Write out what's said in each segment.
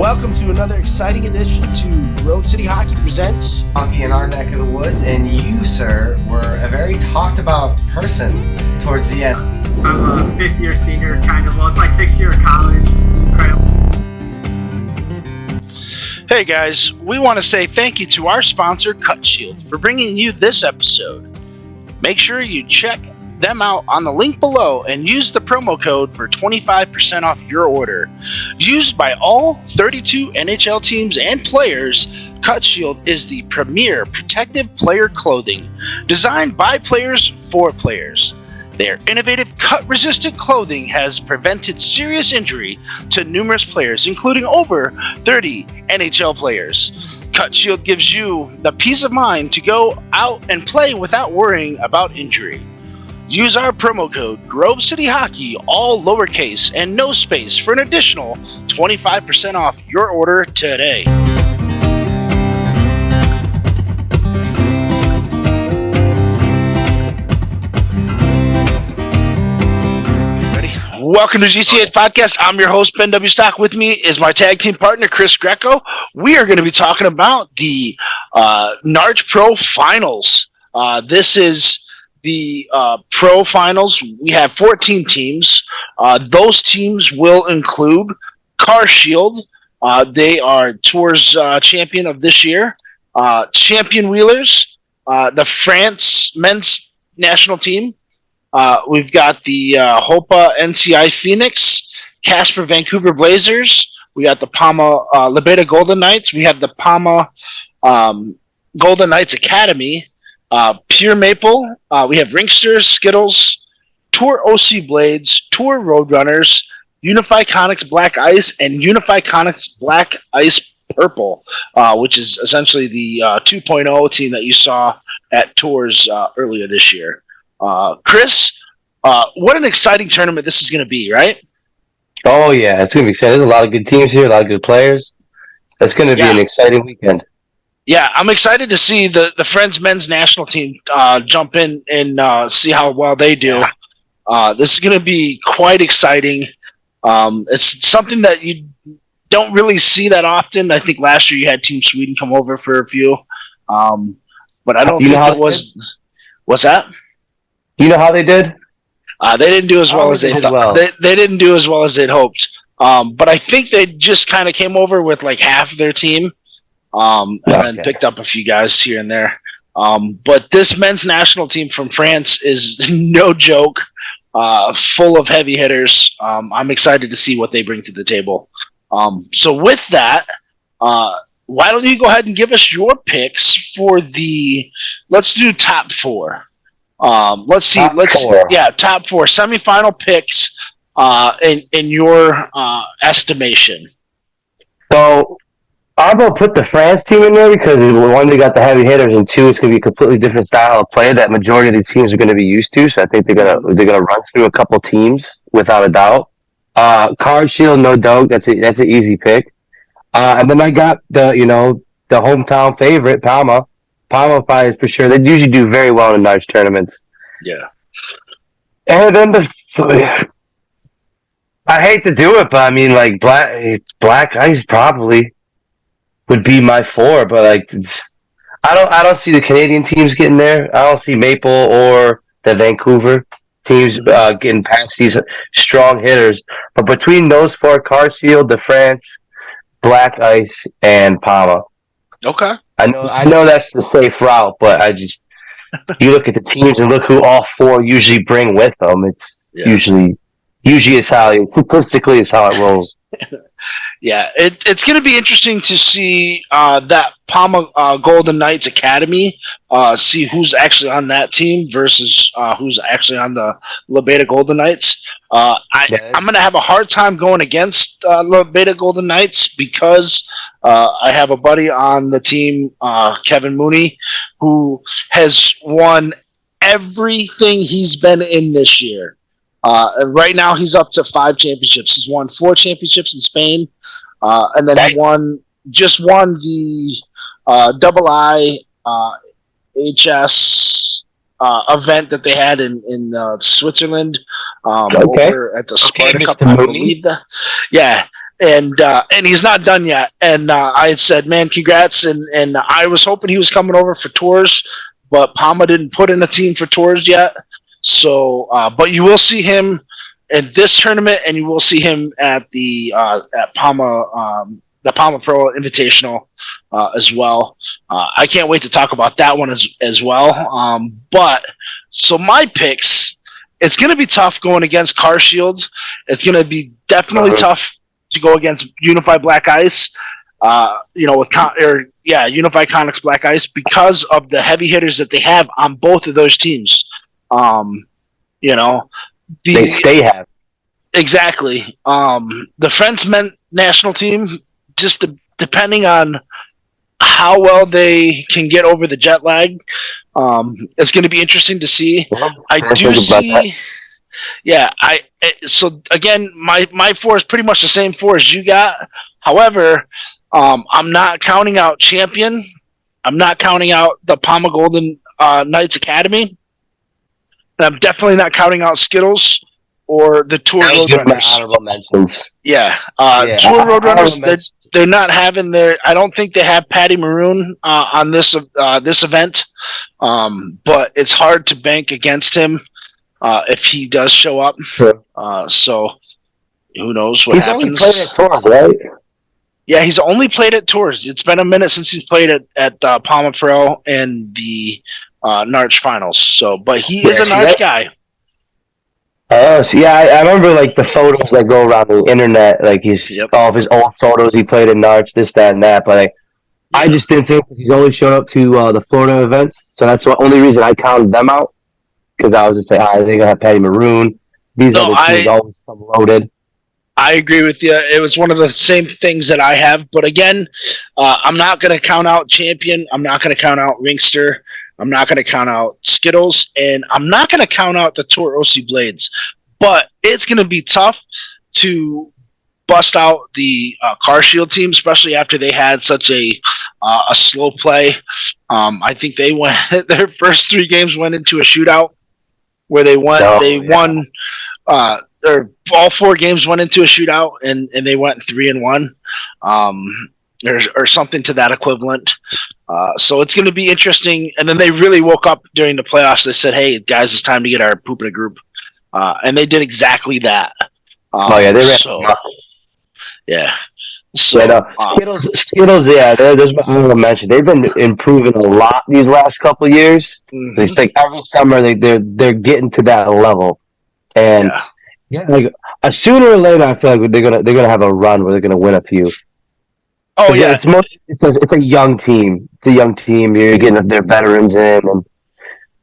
Welcome to another exciting edition to Grove City Hockey Presents Hockey in our neck of the woods, and you, sir, were a very talked about person towards the end. I'm a fifth-year senior, kind of. Well, it's my sixth year of college. Incredible. Hey guys, we want to say thank you to our sponsor, Cut Shield, for bringing you this episode. Make sure you check them out on the link below and use the promo code for 25% off your order. Used by all 32 NHL teams and players, Cut Shield is the premier protective player clothing designed by players for players. Their innovative cut-resistant clothing has prevented serious injury to numerous players, including over 30 NHL players. Cut Shield gives you the peace of mind to go out and play without worrying about injury. Use our promo code Grove City Hockey, all lowercase and no space, for an additional 25% off your order today. Welcome to GCH Podcast. I'm your host, Ben W. Stock. With me is my tag team partner, Chris Greco. We are going to be talking about the NARCH Pro Finals. This is the Pro Finals. We have 14 teams. Those teams will include Car Shield. They are Tours champion of this year. Champion Wheelers, the France men's national team. We've got the Hopa NCI Phoenix, Casper Vancouver Blazers. We got the Palma Lebeda Golden Knights. We have the Palma Golden Knights Academy, Pure Maple. We have Ringsters, Skittles, Tour OC Blades, Tour Roadrunners, Unify Conics Black Ice, and Unify Conics Black Ice Purple, which is essentially the 2.0 team that you saw at Tours earlier this year. Chris, what an exciting tournament this is going to be, right? Oh, yeah, it's going to be exciting. There's a lot of good teams here, a lot of good players. It's going to be an exciting weekend. Yeah, I'm excited to see the Friends men's national team jump in and see how well they do. Yeah. This is going to be quite exciting. It's something that you don't really see that often. I think last year you had Team Sweden come over for a few, but I don't think it was. What's that? You know how they did? They didn't do as well as they thought. Well. They didn't do as well as they'd hoped. But I think they just kind of came over with like half of their team, and then picked up a few guys here and there. But this men's national team from France is no joke, full of heavy hitters. I'm excited to see what they bring to the table. So with that, why don't you go ahead and give us your picks for let's do top four. Let's see. Top four semifinal picks in your estimation. So I'm gonna put the France team in there because one, they got the heavy hitters, and two, it's gonna be a completely different style of play that majority of these teams are gonna be used to. So I think they're gonna run through a couple teams without a doubt. Card Shield, no doubt. That's an easy pick. And then I got the hometown favorite, Palma. Palma Fires for sure. They usually do very well in large tournaments. Yeah. And then I hate to do it, but I mean, like Black Ice probably would be my four, but like I don't see the Canadian teams getting there. I don't see Maple or the Vancouver teams getting past these strong hitters. But between those four, Car Shield, the France, Black Ice, and Palma. Okay. I know that's the safe route, but you look at the teams and look who all four usually bring with them. It's usually is how statistically is how it rolls. Yeah, it's going to be interesting to see that Palma Golden Knights Academy, see who's actually on that team versus who's actually on the Lebeda Golden Knights. I'm going to have a hard time going against Lebeda Golden Knights because I have a buddy on the team, Kevin Mooney, who has won everything he's been in this year. And right now he's up to 5 championships. He's won 4 championships in Spain, and then he won the Double I HS event that they had in Switzerland over at the Sparta Cup, I believe. and he's not done yet. And I had said, man, congrats. And I was hoping he was coming over for tours, but Palma didn't put in a team for tours yet. So, but you will see him in this tournament, and you will see him at at Palma, the Palma Pro Invitational as well. I can't wait to talk about that one as well. But so my picks, it's going to be tough going against Car Shield. It's going to be definitely tough to go against Unified Black Ice. With Unified Conics Black Ice because of the heavy hitters that they have on both of those teams. They stay heavy. Exactly. The French men national team, just depending on how well they can get over the jet lag, it's going to be interesting to see. I do see. Yeah, so again, my four is pretty much the same four as you got. However, I'm not counting out Champion. I'm not counting out the Palma Golden Knights Academy. And I'm definitely not counting out Skittles or the Tour Roadrunners. Honorable mentions. Yeah, Tour Roadrunners. They're not having their. I don't think they have Patty Maroon on this event, but it's hard to bank against him if he does show up. True. So who knows what happens? He's only played at Tours, right? Yeah, he's only played at Tours. It's been a minute since he's played at Palma Pro and the NARCH Finals. So, but he is a NARCH guy. Oh, so yeah, I remember like the photos that go around the internet, like all of his old photos. He played in NARCH, this, that, and that. But like, I just didn't think because he's only showed up to the Florida events, so that's the only reason I counted them out. Because I was just like, they're gonna have Patty Maroon. These other teams always come loaded. I agree with you. It was one of the same things that I have. But again, I'm not going to count out Champion. I'm not going to count out Ringster. I'm not going to count out Skittles. And I'm not going to count out the Tour OC Blades. But it's going to be tough to bust out the Car Shield team, especially after they had such a slow play. I think they went their first 3 games went into a shootout where they won. Or all 4 games went into a shootout and they went 3-1, or something to that equivalent. So it's going to be interesting. And then they really woke up during the playoffs. They said, "Hey guys, it's time to get our poop in a group," and they did exactly that. They ran. Skittles. Yeah, there's my honorable mention. They've been improving a lot these last couple of years. Mm-hmm. It's like every summer they're getting to that level, and. Yeah, like sooner or later, I feel like they're gonna have a run where they're gonna win a few. Oh yeah, it's a young team. It's a young team. You're getting their veterans in, and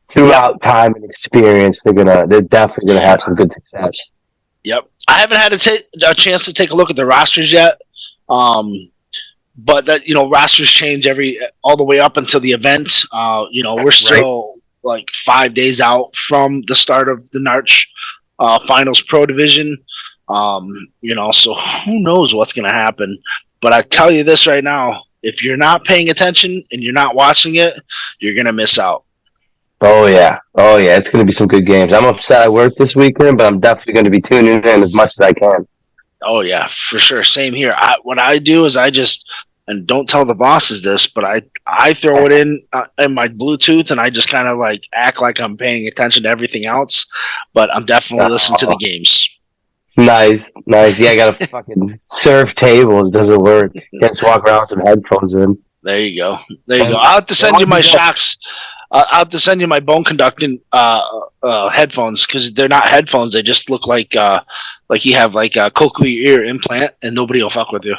throughout time and experience, they're definitely gonna have some good success. Yep, I haven't had a chance to take a look at the rosters yet, but that rosters change all the way up until the event. We're still like 5 days out from the start of the NARCH Finals Pro Division. So who knows what's going to happen. But I tell you this right now, if you're not paying attention and you're not watching it, you're going to miss out. Oh yeah, it's going to be some good games. I'm upset I work this weekend, but I'm definitely going to be tuning in as much as I can. Oh yeah, for sure. Same here. What I do is and don't tell the bosses this, but I throw it in my Bluetooth, and I just kind of like act like I'm paying attention to everything else, but I'm definitely listening to the games. Nice. Yeah, I gotta fucking surf tables. Doesn't work. Just walk around with some headphones in. There you go. I'll have to send you my shocks. I'll have to send you my bone conducting headphones, because they're not headphones. They just look like you have like a cochlear ear implant, and nobody will fuck with you.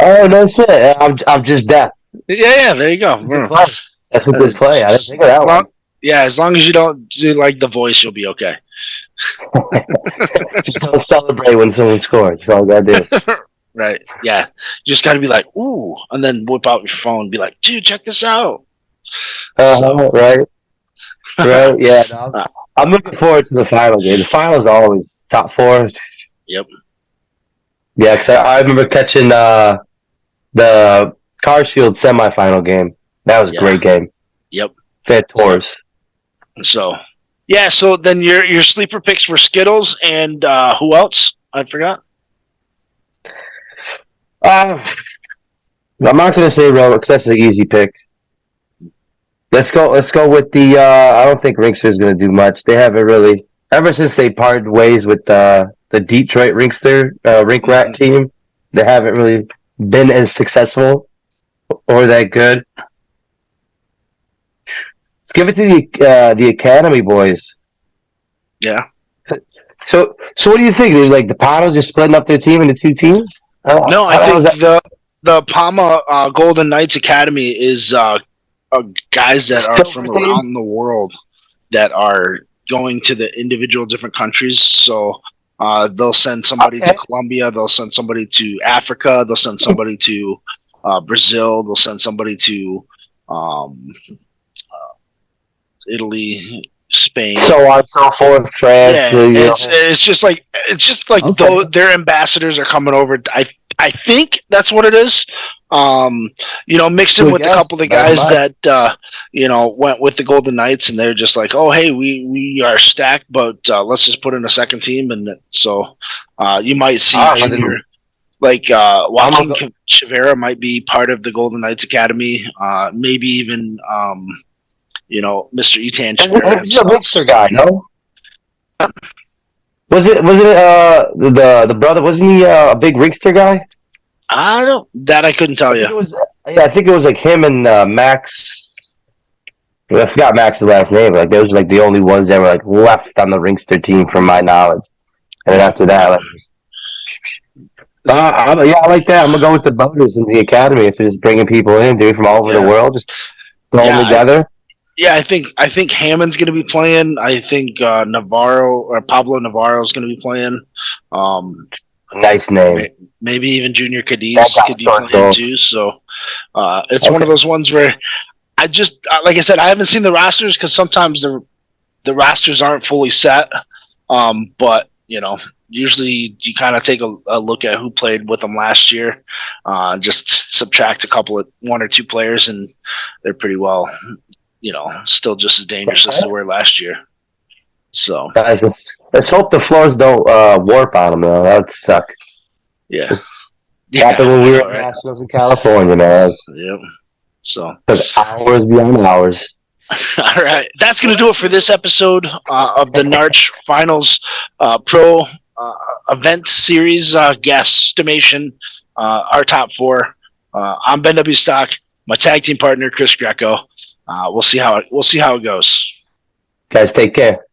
Oh, no shit. I'm just deaf. Yeah, there you go. That's a good play. I didn't think of that one. Yeah, as long as you don't do like the voice, you'll be okay. Just don't celebrate when someone scores. That's all I gotta do. Right. Yeah. You just gotta be like, ooh, and then whip out your phone and be like, dude, check this out. Right. Yeah. No, I'm looking forward to the final game. The finals are always top 4. Yep. Yeah, because I remember catching the Car Shield semifinal game. That was a great game. Yep. Fair Tours. So, yeah. So then your sleeper picks were Skittles and who else? I forgot. I'm not going to say Rowan because that's an easy pick. Let's go. Let's go with the. I don't think Ringster is going to do much. They haven't really ever since they parted ways with the Detroit Ringster Rink Rat team. They haven't really been as successful or that good. Let's give it to the Academy boys. Yeah. So what do you think? Like the Paddles just splitting up their team into two teams? No, I think the Palma Golden Knights Academy is guys that are Silver from team? around the world that are going to the individual different countries. So they'll send somebody to Colombia, they'll send somebody to Africa, they'll send somebody to Brazil, they'll send somebody to Italy, Spain, so on and so forth. France. yeah, it's just like Okay. their ambassadors are coming over. I think that's what it is. Mixed in Good with a guess. couple of the Very guys much. that went with the Golden Knights, and they're just like, oh hey, we are stacked, but let's just put in a second team, and so you might see junior. Like Joaquin Chavera might be part of the Golden Knights Academy. Maybe even Mr. Etan Chavera He's a himself. Ringster guy, no? Was it the brother? Wasn't he a big Ringster guy? I couldn't tell you. I think it was like him and Max. I forgot Max's last name. Like those were like the only ones that were like left on the Ringster team, from my knowledge. And then after that, like, I like that. I'm gonna go with the bonus in the academy if they're just bringing people in, dude, from all over the world, just throw them together. I think Hammond's going to be playing. I think Navarro or Pablo Navarro is going to be playing. Nice name. Maybe even Junior Cadiz could be playing too. So it's one of those ones where I just, like I said, I haven't seen the rosters because sometimes the rosters aren't fully set. But usually you kind of take a look at who played with them last year, just subtract one or two players, and they're pretty well, still just as dangerous as they were last year. So guys, let's hope the floors don't warp on them, though. That would suck. Yeah. Happened when we were at Nationals in California, man. Yep. So hours beyond hours. All right, that's going to do it for this episode of the NARCH Finals Pro Event Series guesstimation. Our top four. I'm Ben W. Stock. My tag team partner Chris Greco. We'll see how it goes. Guys, take care.